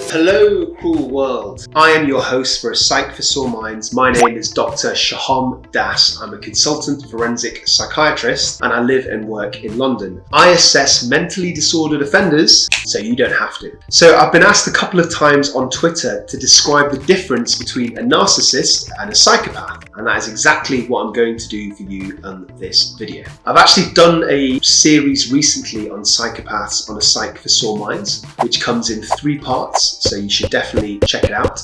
Hello, cruel world. I am your host for A Psych for Sore Minds. My name is Dr. 𝐏𝐬𝐲𝐡 𝐅𝐨𝐫. I'm a consultant forensic psychiatrist and I live and work in London. I assess mentally disordered offenders so you don't have to. So I've been asked a couple of times on Twitter to describe the difference between a narcissist and a psychopath, and that is exactly what I'm going to do for you on this video. I've actually done a series recently on psychopaths on A Psych for Sore Minds, which comes in 3 parts, so you should definitely check it out.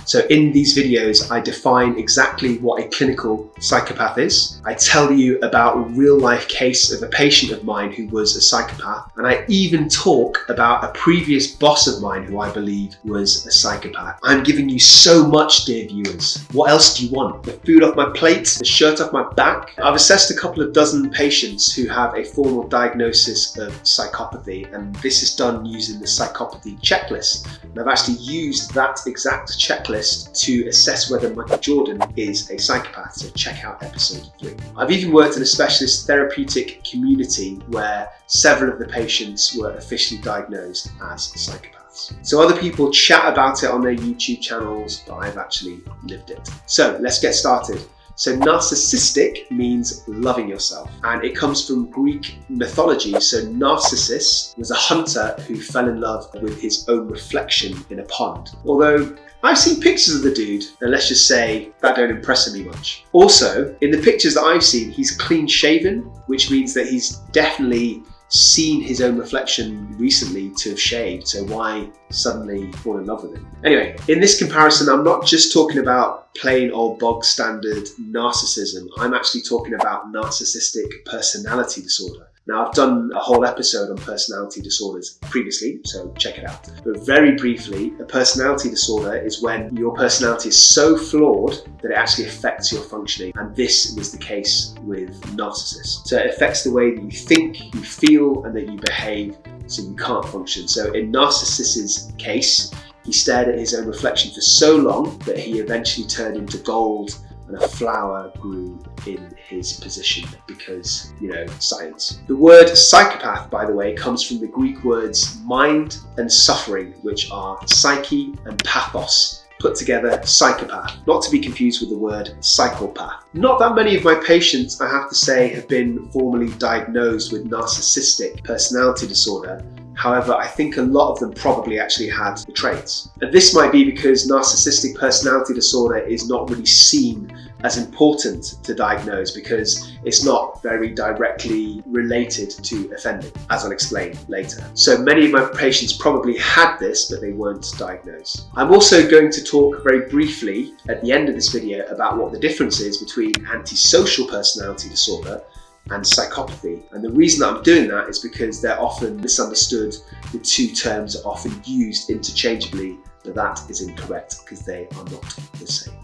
So in these videos, I define exactly what a clinical psychopath is. I tell you about a real-life case of a patient of mine who was a psychopath, and I even talk about a previous boss of mine who I believe was a psychopath. I'm giving you so much, dear viewers. What else do you want? The food off my plate? The shirt off my back? I've assessed a couple of dozen patients who have a formal diagnosis of psychopathy, and this is done using the psychopathy checklist. And I've actually used that exact checklist to assess whether Michael Jordan is a psychopath, so check out episode 3. I've even worked in a specialist therapeutic community where several of the patients were officially diagnosed as psychopaths. So other people chat about it on their YouTube channels, but I've actually lived it. So let's get started. So narcissistic means loving yourself, and it comes from Greek mythology. So Narcissus was a hunter who fell in love with his own reflection in a pond. Although I've seen pictures of the dude, and let's just say that don't impress me much. Also, in the pictures that I've seen, he's clean shaven, which means that he's definitely seen his own reflection recently to have shaved, so why suddenly fall in love with him? Anyway, in this comparison, I'm not just talking about plain old bog standard narcissism, I'm actually talking about narcissistic personality disorder. Now, I've done a whole episode on personality disorders previously, so check it out. But very briefly, a personality disorder is when your personality is so flawed that it actually affects your functioning. And this was the case with narcissists. So it affects the way that you think, you feel, and that you behave, so you can't function. So in Narcissis's case, he stared at his own reflection for so long that he eventually turned into gold, and a flower grew in his position because, you know, science. The word psychopath, by the way, comes from the Greek words mind and suffering, which are psyche and pathos, put together psychopath, not to be confused with the word psychopath. Not that many of my patients, I have to say, have been formally diagnosed with narcissistic personality disorder. However, I think a lot of them probably actually had the traits. And this might be because narcissistic personality disorder is not really seen as important to diagnose because it's not very directly related to offending, as I'll explain later. So many of my patients probably had this, but they weren't diagnosed. I'm also going to talk very briefly at the end of this video about what the difference is between antisocial personality disorder and psychopathy. And the reason that I'm doing that is because they're often misunderstood. The 2 terms are often used interchangeably, but that is incorrect because they are not the same.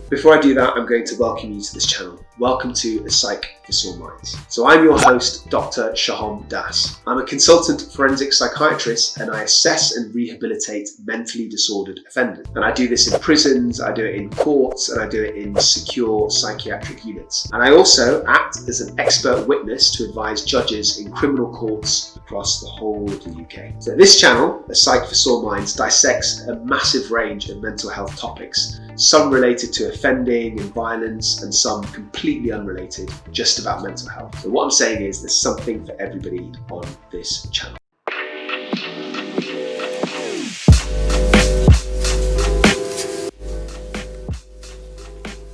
Before I do that, I'm going to welcome you to this channel. Welcome to A Psych for Sore Minds. So I'm your host, Dr. 𝐏𝐬𝐲𝐡 𝐅𝐨𝐫. I'm a consultant forensic psychiatrist and I assess and rehabilitate mentally disordered offenders. And I do this in prisons, I do it in courts, and I do it in secure psychiatric units. And I also act as an expert witness to advise judges in criminal courts across the whole of the UK. So this channel, A Psych for Sore Minds, dissects a massive range of mental health topics, some related to offending and violence, and some completely unrelated, just about mental health. So what I'm saying is there's something for everybody on this channel.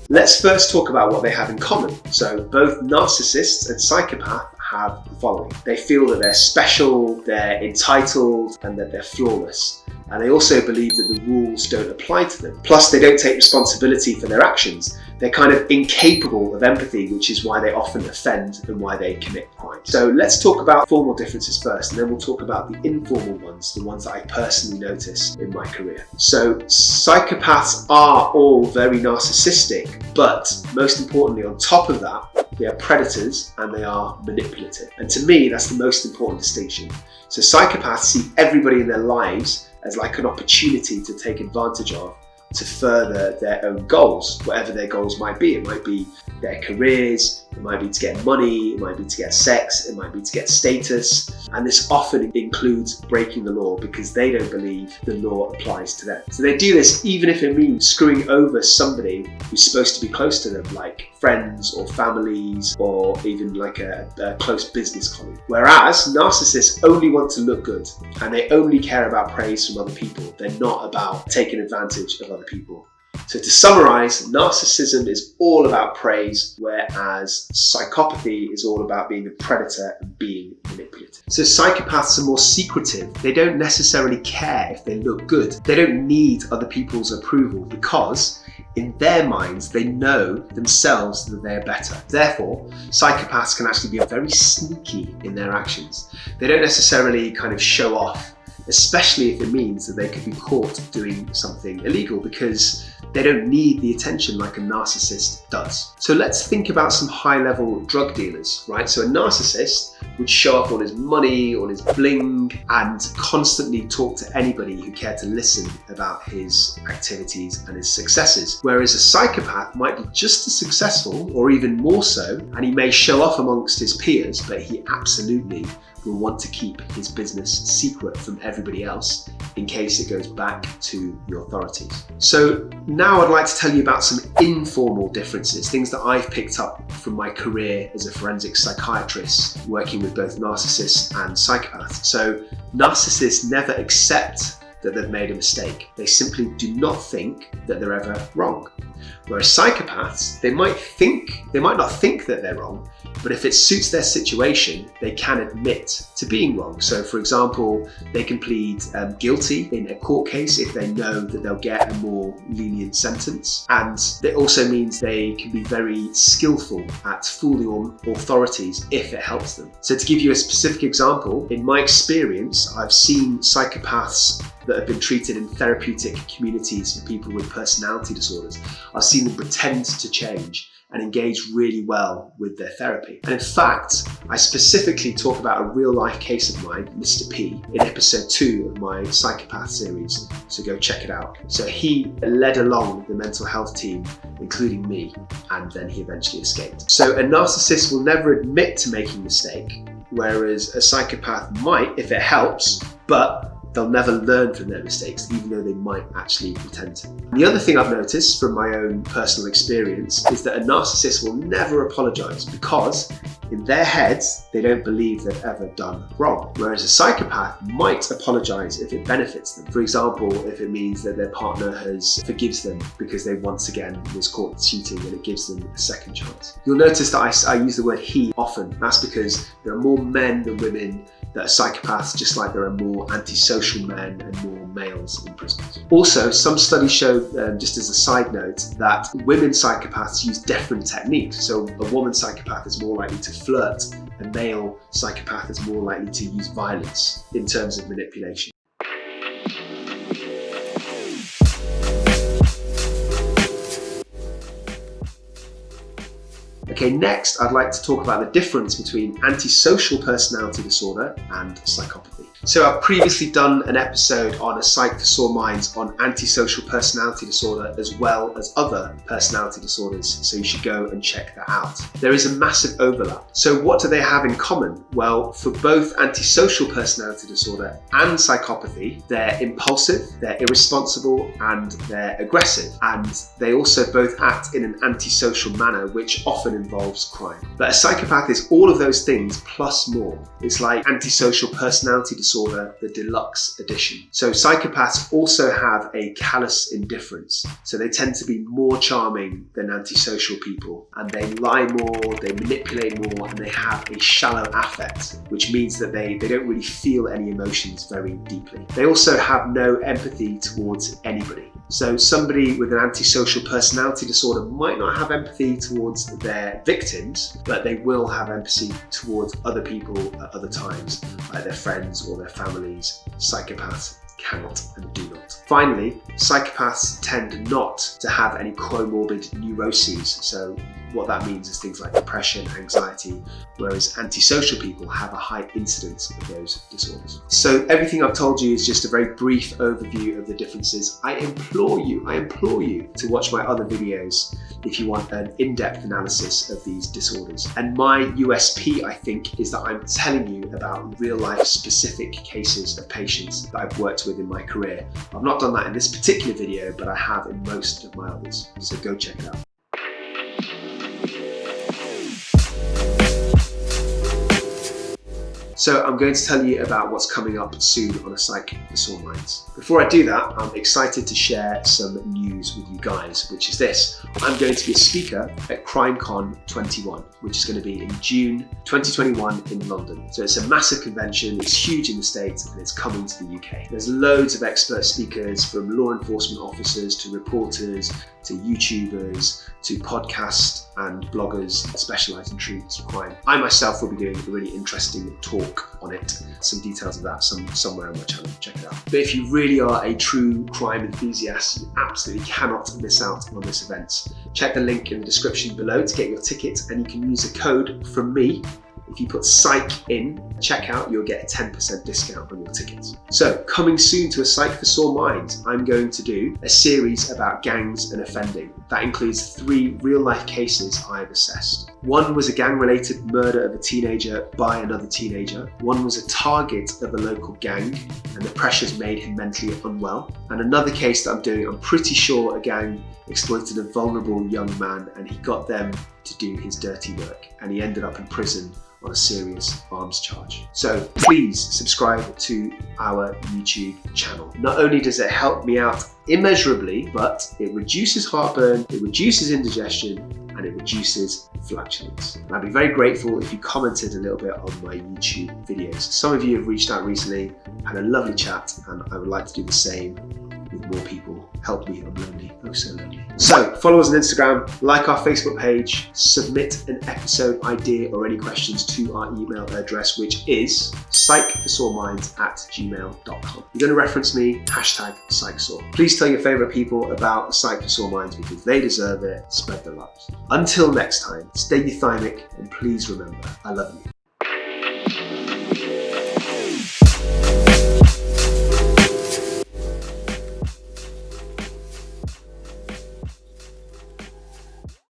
Let's first talk about what they have in common. So both narcissists and psychopaths have the following. They feel that they're special, they're entitled, and that they're flawless. And they also believe that the rules don't apply to them. Plus, they don't take responsibility for their actions. They're kind of incapable of empathy, which is why they often offend and why they commit crime. So let's talk about formal differences first, and then we'll talk about the informal ones, the ones that I personally notice in my career. So psychopaths are all very narcissistic, but most importantly, on top of that, they are predators and they are manipulative. And to me, that's the most important distinction. So psychopaths see everybody in their lives as like an opportunity to take advantage of to further their own goals, whatever their goals might be. It might be their careers, it might be to get money, it might be to get sex, it might be to get status. And this often includes breaking the law because they don't believe the law applies to them. So they do this even if it means screwing over somebody who's supposed to be close to them, like friends or families or even like a close business colleague. Whereas narcissists only want to look good and they only care about praise from other people. They're not about taking advantage of other people. So to summarize, narcissism is all about praise, whereas psychopathy is all about being a predator and being manipulative. So psychopaths are more secretive. They don't necessarily care if they look good. They don't need other people's approval because in their minds, they know themselves that they're better. Therefore, psychopaths can actually be very sneaky in their actions. They don't necessarily kind of show off, especially if it means that they could be caught doing something illegal because they don't need the attention like a narcissist does. So let's think about some high-level drug dealers, right? So a narcissist would show off all his money, all his bling, and constantly talk to anybody who cared to listen about his activities and his successes. Whereas a psychopath might be just as successful, or even more so, and he may show off amongst his peers, but he absolutely will want to keep his business secret from everybody else in case it goes back to the authorities. So now I'd like to tell you about some informal differences, things that I've picked up from my career as a forensic psychiatrist working with both narcissists and psychopaths. So narcissists never accept that they've made a mistake. They simply do not think that they're ever wrong. Whereas psychopaths, they might not think that they're wrong, but if it suits their situation, they can admit to being wrong. So for example, they can plead guilty in a court case if they know that they'll get a more lenient sentence. And it also means they can be very skillful at fooling authorities if it helps them. So to give you a specific example, in my experience, I've seen psychopaths that have been treated in therapeutic communities for people with personality disorders. I've seen them pretend to change and engage really well with their therapy. And in fact, I specifically talk about a real life case of mine, Mr. P, in episode 2 of my psychopath series, so go check it out. So he led along the mental health team, including me, and then he eventually escaped. So a narcissist will never admit to making a mistake, whereas a psychopath might if it helps, but they'll never learn from their mistakes, even though they might actually pretend to. The other thing I've noticed from my own personal experience is that a narcissist will never apologize because in their heads, they don't believe they've ever done wrong. Whereas a psychopath might apologize if it benefits them. For example, if it means that their partner forgives them because they once again was caught cheating and it gives them a second chance. You'll notice that I use the word he often. That's because there are more men than women that are psychopaths, just like there are more antisocial men and more males in prisons. Also, some studies show, just as a side note, that women psychopaths use different techniques. So a woman psychopath is more likely to flirt, a male psychopath is more likely to use violence in terms of manipulation. Okay, next I'd like to talk about the difference between antisocial personality disorder and psychopathy. So I've previously done an episode on A Psych for Sore Minds on antisocial personality disorder as well as other personality disorders, so you should go and check that out. There is a massive overlap. So what do they have in common? Well, for both antisocial personality disorder and psychopathy, they're impulsive, they're irresponsible, and they're aggressive. And they also both act in an antisocial manner, which often involves crime. But a psychopath is all of those things plus more. It's like antisocial personality disorder, the deluxe edition. So psychopaths also have a callous indifference. So they tend to be more charming than antisocial people, and they lie more, they manipulate more, and they have a shallow affect, which means that they don't really feel any emotions very deeply. They also have no empathy towards anybody. So somebody with an antisocial personality disorder might not have empathy towards their victims, but they will have empathy towards other people at other times, like their friends or their families. Psychopaths cannot and do not. Finally, psychopaths tend not to have any comorbid neuroses. So what that means is things like depression, anxiety, whereas antisocial people have a high incidence of those disorders. So everything I've told you is just a very brief overview of the differences. I implore you to watch my other videos if you want an in-depth analysis of these disorders. And my USP, I think, is that I'm telling you about real-life specific cases of patients that I've worked with in my career. I've not done that in this particular video, but I have in most of my others. So go check it out. So I'm going to tell you about what's coming up soon on A Psych for Sore Minds. Before I do that, I'm excited to share some news with you guys, which is this. I'm going to be a speaker at CrimeCon 21, which is going to be in June 2021 in London. So it's a massive convention, it's huge in the States, and it's coming to the UK. There's loads of expert speakers, from law enforcement officers to reporters to YouTubers to podcast and bloggers that specialise in true crime. I myself will be doing a really interesting talk on it. Some details of that somewhere on my channel, check it out. But if you really are a true crime enthusiast, you absolutely cannot miss out on this event. Check the link in the description below to get your ticket, and you can use a code from me. If you put psych in checkout, you'll get a 10% discount on your tickets. So, coming soon to A Psych for Sore Minds, I'm going to do a series about gangs and offending. That includes 3 real-life cases I've assessed. One was a gang-related murder of a teenager by another teenager. One was a target of a local gang, and the pressures made him mentally unwell. And another case that I'm doing, I'm pretty sure a gang exploited a vulnerable young man, and he got them to do his dirty work, and he ended up in prison on a serious arms charge. So please subscribe to our YouTube channel. Not only does it help me out immeasurably, but it reduces heartburn, it reduces indigestion, and it reduces flatulence. And I'd be very grateful if you commented a little bit on my YouTube videos. Some of you have reached out recently, had a lovely chat, and I would like to do the same with more people. Help me, I'm lonely, oh so lonely. So follow us on Instagram, like our Facebook page, submit an episode idea or any questions to our email address, which is psychforsoreminds@gmail.com. You're going to reference me, #PsychSore. Please tell your favourite people about Psych for Sore Minds because they deserve it. Spread the love. Until next time, stay euthymic, and please remember, I love you.